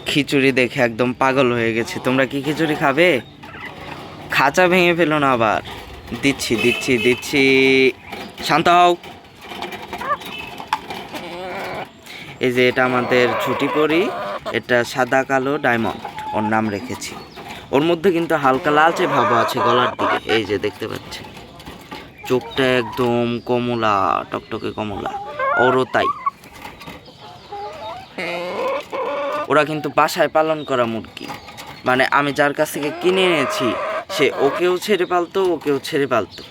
খিচুড়ি দেখে একদম পাগল হয়ে গেছে। তোমরা কি খিচুড়ি খাবে? খাঁচা ভেঙে ফেলো না আবার। দিচ্ছি দিচ্ছি দিচ্ছি, শান্ত হও। এই যে এটা আমাদের ছুটি পরি, এটা সাদা কালো ডায়মন্ড ওর নাম রেখেছি। ওর মধ্যে কিন্তু হালকা লালচে ভাব আছে গলার দিকে, এই যে দেখতে পাচ্ছেন। চোখটা একদম কমলা, টকটকে কমলা। ওরও তাই। ওরা কিন্তু বাসায় পালন করা মুরগি, মানে আমি যার কাছ থেকে কিনে এনেছি সে ওকেও ছেড়ে পালতো, ওকেও ছেড়ে পালতো।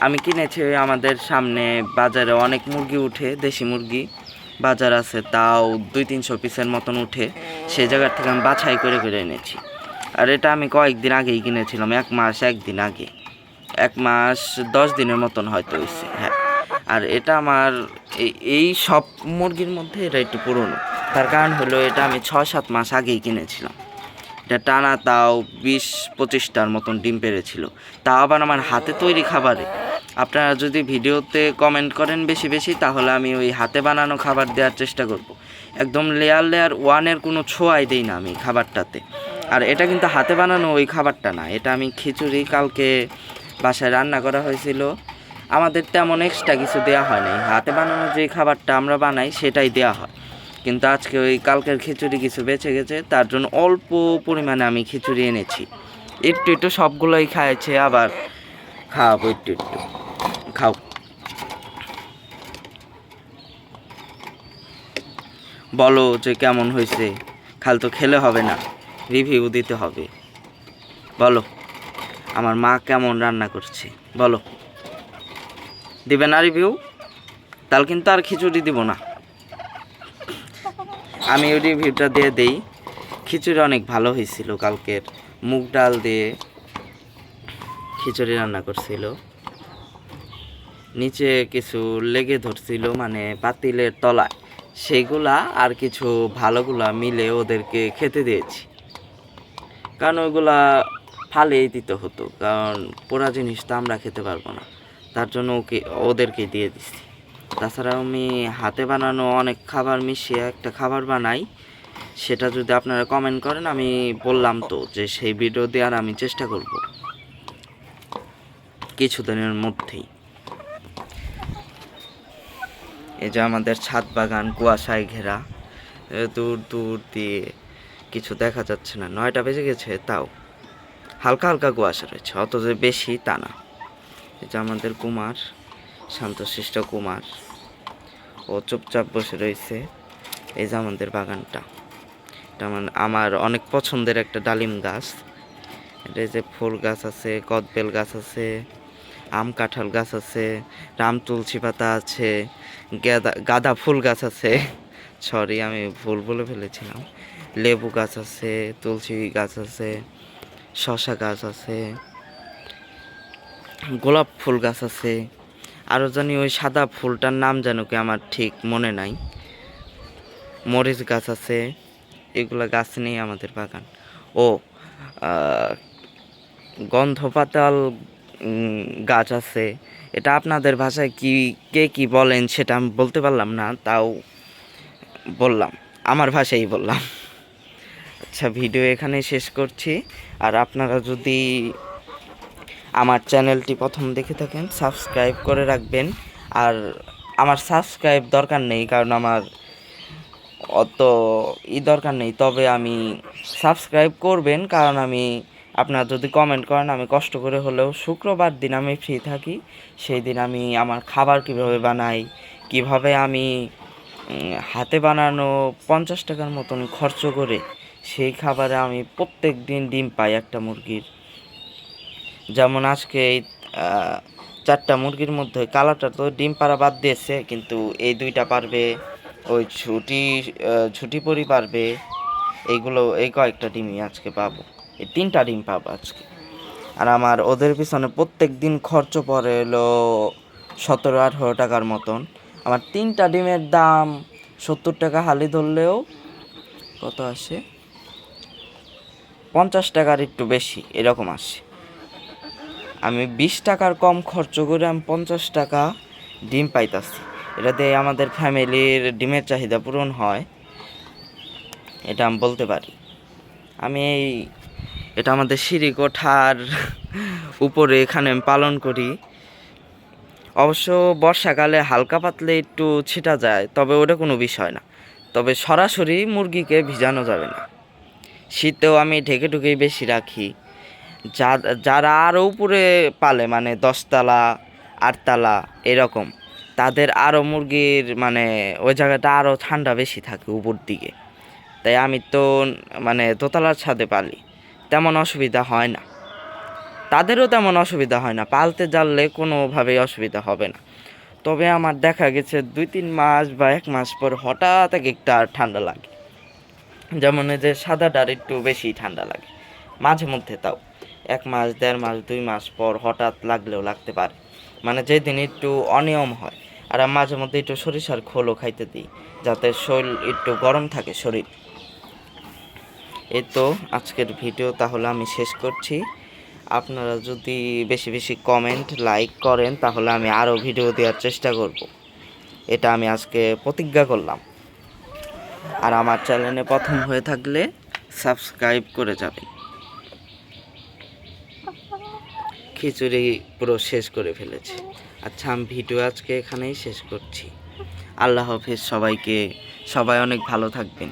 আমি কিনেছি আমাদের সামনে বাজারে অনেক মুরগি উঠে, দেশি মুরগি বাজার আছে, তাও 200-300 পিসের মতন উঠে। সে জায়গার থেকে আমি বাছাই করে করে এনেছি। আর এটা আমি কয়েকদিন আগেই কিনেছিলাম, 1 মাস 1 দিন আগে, 1 মাস 10 দিনের মতন হয়তো হয়েছে। হ্যাঁ, আর এটা আমার এই সব মুরগির মধ্যে এটা একটু পুরনো। তার কারণ হলো এটা আমি 6-7 মাস আগেই কিনেছিলাম। এটা টানা তাও 20-25টার মতন ডিম পেড়েছিল, তাও আবার আমার হাতে তৈরি খাবারে। আপনারা যদি ভিডিওতে কমেন্ট করেন বেশি বেশি, তাহলে আমি ওই হাতে বানানো খাবার দেওয়ার চেষ্টা করব। একদম লেয়ার 1-এর কোনো ছোঁয়াই দিই না আমি খাবারটাতে। আর এটা কিন্তু হাতে বানানো ওই খাবারটা না, এটা আমি খিচুড়ি কালকে বাসায় রান্না করা হয়েছিল। আমাদের তেমন এক্সট্রা কিছু দেওয়া হয় নাই, হাতে বানানো যে খাবারটা আমরা বানাই সেটাই দেওয়া হয়। কিন্তু আজকে ওই কালকের খিচুড়ি কিছু বেঁচে গেছে, তার জন্য অল্প পরিমাণে আমি খিচুড়ি এনেছি। একটু একটু সবগুলোই খাইছে, আবার খাওয়াবো একটু একটু। খাও, বলো যে কেমন হয়েছে। খালি তো খেলে হবে না, রিভিউ দিতে হবে। বলো আমার মা কেমন রান্না করছে, বলো। দিবে না রিভিউ? তাহলে কিন্তু আর খিচুড়ি দিব না। আমি ওই রিভিউটা দিয়ে দেই। খিচুড়ি অনেক ভালো হয়েছিল কালকের, মুগ ডাল দিয়ে খিচুড়ি রান্না করছিল। নিচে কিছু লেগে ধরছিল, মানে পাতিলের তলায়, সেগুলা আর কিছু ভালোগুলা মিলে ওদেরকে খেতে দিয়েছি। কারণ ওইগুলা ফালেই দিতে হতো, কারণ পোড়া জিনিস তো আমরা খেতে পারবো না, তার জন্য ওদেরকে দিয়ে দিচ্ছি। তাছাড়াও আমি হাতে বানানো অনেক খাবার মিশিয়ে একটা খাবার বানাই, সেটা যদি আপনারা কমেন্ট করেন, আমি বললাম তো যে সেই ভিডিও দেওয়ার আমি চেষ্টা করব কিছুদিনের মধ্যেই। এই যে আমাদের ছাদ বাগান কুয়াশায় ঘেরা, দূর দূর দিয়ে কিছু দেখা যাচ্ছে না। 9টা বেজে গেছে, তাও হালকা হালকা কুয়াশা রয়েছে, অত যে বেশি তা না। এই যে আমাদের কুমার, শান্তশিষ্ট কুমার, ও চুপচাপ বসে রয়েছে। এই যে আমাদের বাগানটা, এটা আমার অনেক পছন্দের একটা ডালিম গাছ। এটা যে ফুল গাছ আছে, কদবেল গাছ আছে, আম কাঁঠাল গাছ আছে, রাম তুলসী পাতা আছে, গাঁদা ফুল গাছ আছে, সরি আমি ভুল বলে ফেলেছিলাম। লেবু গাছ আছে, তুলসী গাছ আছে, শশা গাছ আছে, গোলাপ ফুল গাছ আছে, আরও জানি ওই সাদা ফুলটার নাম যেন কি আমার ঠিক মনে নাই। মরিচ গাছ আছে, এগুলা গাছ নেই আমাদের বাগান। ও গন্ধপাতাল গাছ আছে। এটা আপনাদের ভাষায় কে কি বলেন সেটা আমি বলতে পারলাম না, তাও বললাম, আমার ভাষাই বললাম। আচ্ছা, ভিডিও এখানেই শেষ করছি। আর আপনারা যদি আমার চ্যানেলটি প্রথম দেখে থাকেন, সাবস্ক্রাইব করে রাখবেন। আর আমার সাবস্ক্রাইব দরকার নেই, কারণ আমার অত দরকার নেই, তবে আমি সাবস্ক্রাইব করবেন, কারণ আমি, আপনারা যদি কমেন্ট করেন, আমি কষ্ট করে হলেও শুক্রবার দিন আমি ফ্রি থাকি, সেই দিন আমি আমার খাবার কিভাবে বানাই, কিভাবে আমি হাতে বানানো 50 টাকার মতন খরচ করে সেই খাবারে আমি প্রত্যেক দিন ডিম পাই একটা মুরগির। যেমন আজকে এই 4টা মুরগির মধ্যে কালারটা তো ডিম পাড়া বাদ দিয়েছে, কিন্তু এই 2টা পারবে, ওই ছুটি পরি পারবে, এইগুলো এই কয়েকটা ডিমই আজকে পাবো, এই 3টা ডিম পাবো আজকে। আর আমার ওদের পিছনে প্রত্যেক দিন খরচ পড়ে এলো 17-18 টাকার মতন। আমার 3টা ডিমের দাম 70 টাকা হালি ধরলেও কত আসে, 50 টাকার একটু বেশি এরকম আসে। আমি 20 টাকার কম খরচ করে আমি 50 টাকা ডিম পাইতাছি। এটা দিয়ে আমাদের ফ্যামিলির ডিমের চাহিদা পূরণ হয়, এটা আমি বলতে পারি। আমি এটা আমাদের সিঁড়ি কোঠার উপরে এখানে আমি পালন করি। অবশ্য বর্ষাকালে হালকা পাতলে একটু ছিটা যায়, তবে ওটা কোনো বিষয় না। তবে সরাসরি মুরগিকে ভিজানো যাবে না। শীতেও আমি ঢেকে ঢুকেই বেশি রাখি। যারা আরও উপরে পালে, মানে 10তলা 8তলা এরকম, তাদের আরও মুরগির মানে ওই জায়গাটা আরও ঠান্ডা বেশি থাকে উপর দিকে। তাই আমি তো মানে দোতলার ছাদে পালি, তেমন অসুবিধা হয় না। তাদেরও তেমন অসুবিধা হয় না, পালতে জানলে কোনোভাবেই অসুবিধা হবে না। তবে আমার দেখা গেছে 2-3 মাস বা 1 মাস পর হঠাৎ একটা ঠান্ডা লাগে। যেমন এই যে সাদাটার একটু বেশি ঠান্ডা লাগে মাঝে মধ্যে, তাও 1 মাস 1.5 মাস 2 মাস পর হঠাৎ লাগলেও লাগতে পারে, মানে যেদিন একটু অনিয়ম হয়। আর আমি মাঝে মধ্যে একটু সরিষার খোলও খাইতে দিই, যাতে শরীর একটু গরম থাকে শরীর। এই তো আজকের ভিডিও তাহলে আমি শেষ করছি। আপনারা যদি বেশি বেশি কমেন্ট লাইক করেন তাহলে আমি আরও ভিডিও দেওয়ার চেষ্টা করব, এটা আমি আজকে প্রতিজ্ঞা করলাম। আর আমার চ্যানেলে প্রথম হয়ে থাকলে সাবস্ক্রাইব করে যাবেন। খিচুড়ি পুরো শেষ করে ফেলেছি। আচ্ছা, আমি ভিডিও আজকে এখানেই শেষ করছি। আল্লাহ হাফেজ সবাইকে। সবাই অনেক ভালো থাকবেন।